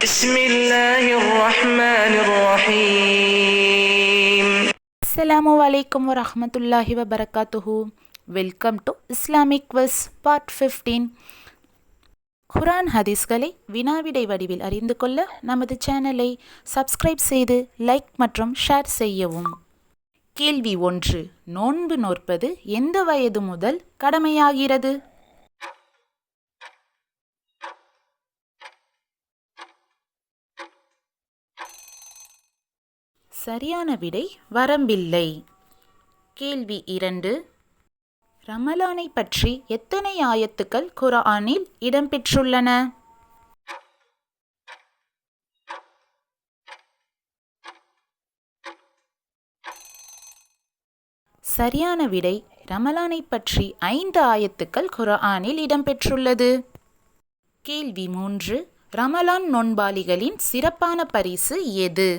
بسم الله الرحمن الرحيم. அஸ்ஸலாமு அலைக்கும் வரஹ்மத்துல்லாஹி வபரகாத்துஹு. Welcome to Islamic quiz part 15. குர்ஆன் ஹதீஸ்களை வினாவிடை வடிவில் அறிந்து கொள்ள நமது சேனலை சப்ஸ்கிரைப் செய்து லைக் மற்றும் ஷேர் செய்யவும். கேள்வி 1. நோன்பு நோற்பது எந்த வயது முதல் கடமையாகிறது? சரியான விடை வரம்பில்லை. கேள்வி 2. ரமலானை பற்றி எத்தனை ஆயத்துக்கள் குர்ஆனில் இடம்பெற்றுள்ளன? சரியான விடை ரமலானை பற்றி 5 ஆயத்துக்கள் குர்ஆனில் இடம்பெற்றுள்ளது. கேள்வி 3. ரமலான் நோன்பாளிகளின் சிறப்பான பரிசு எது?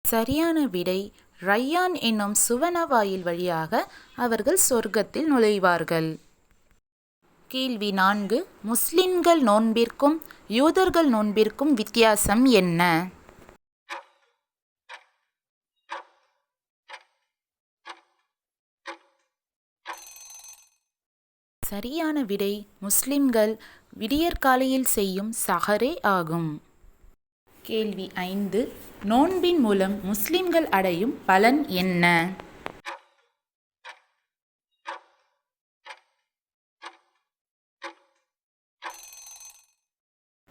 சரியான விடை ரய்யான் என்னும் சுவன வாயில் வழியாக அவர்கள் சொர்க்கத்தில் நுழைவார்கள். கேள்வி 4. முஸ்லிம்கள் நோன்பிற்கும் யூதர்கள் நோன்பிற்கும் வித்தியாசம் என்ன? சரியான விடை முஸ்லிம்கள் விடியற்காலையில் செய்யும் சஹரே ஆகும். கேள்வி 5. நோன்பின் மூலம் முஸ்லிம்கள் அடையும் பலன் என்ன?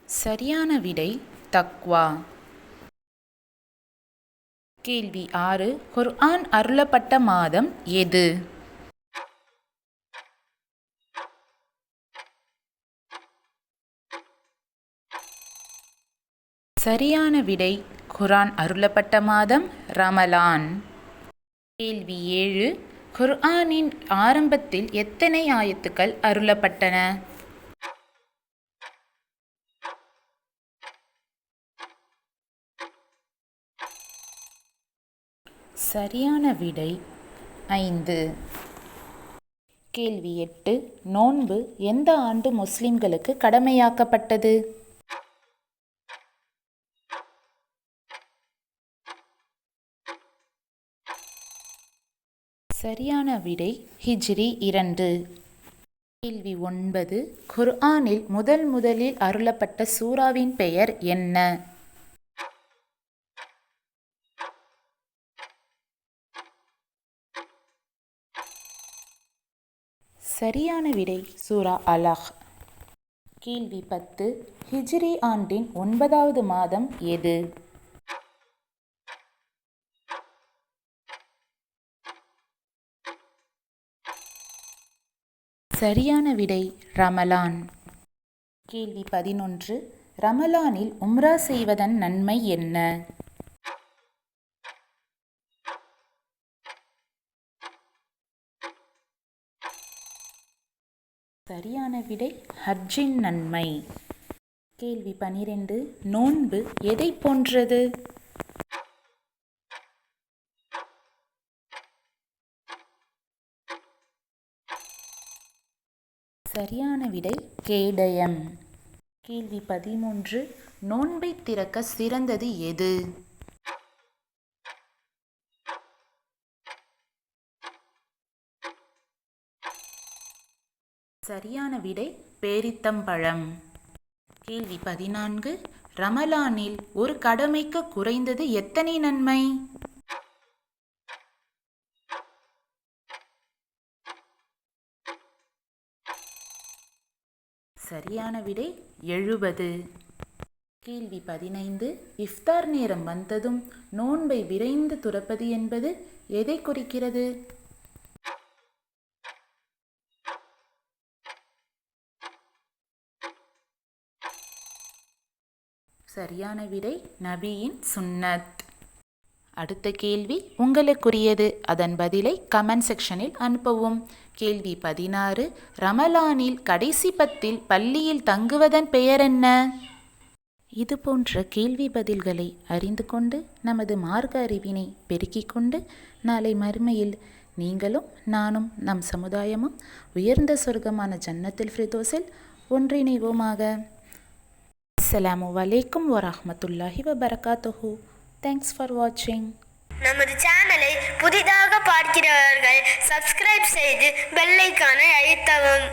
சரியான விடை தக்வா. கேள்வி 6. குர்ஆன் அருளப்பட்ட மாதம் எது? சரியான விடை குர்ஆன் அருளப்பட்ட மாதம் ரமலான். கேள்வி 7. குர்ஆனின் ஆரம்பத்தில் எத்தனை ஆயத்துக்கள் அருளப்பட்டன? சரியான விடை 5. கேள்வி 8. நோன்பு எந்த ஆண்டு முஸ்லிம்களுக்கு கடமையாக்கப்பட்டது? சரியான விடை ஹிஜ்ரி 2. கேள்வி 9. குர்ஆனில் முதலில் அருளப்பட்ட சூராவின் பெயர் என்ன? சரியான விடை சூரா அலக். கேள்வி 10. ஹிஜ்ரி ஆண்டின் 9வது மாதம் எது? சரியான விடை ரமலான். கேள்வி 11. ரமலானில் உம்ரா செய்வதன் நன்மை என்ன? சரியான விடை ஹஜ்ஜின் நன்மை. கேள்வி 12. நோன்பு எதை போன்றது? சரியான விடை கேடயம். கேள்வி 13. நோன்பை திறக்க சிறந்தது எது? சரியான விடை பேரித்தம்பழம். கேள்வி 14. ரமலானில் ஒரு கடமைக்கு குறைந்தது எத்தனை நன்மை? சரியான விடை 70. கேள்வி 15. இஃப்தார் நேரம் வந்ததும் நோன்பை விரைந்து துறப்பது என்பது எதை குறிக்கிறது? சரியான விடை நபியின் சுன்னத். அடுத்த கேள்வி உங்களுக்குரியது. அதன் பதிலை கமெண்ட் செக்ஷனில் அனுப்பவும். கேள்வி 16. ரமலானில் கடைசி 10 பள்ளியில் தங்குவதன் பெயர் என்ன? இது போன்ற கேள்வி பதில்களை அறிந்து கொண்டு நமது மார்க்க அறிவினை பெருக்கிக் கொண்டு நாளை மறுமையில் நீங்களும் நானும் நம் சமுதாயமும் உயர்ந்த சொர்க்கமான ஜன்னத்தில் ஃபிர்தௌஸில் ஒன்றிணைவோமாக. அஸ்ஸலாமு அலைக்கும் வரஹ்மத்துல்லாஹி வபரகாத்துஹு. தேங்க்ஸ் ஃபார் வாட்சிங். நமது சேனலை புதிதாக பார்க்கிறவர்கள் சப்ஸ்கிரைப் செய்து பெல் ஐகானை அழுத்தவும்.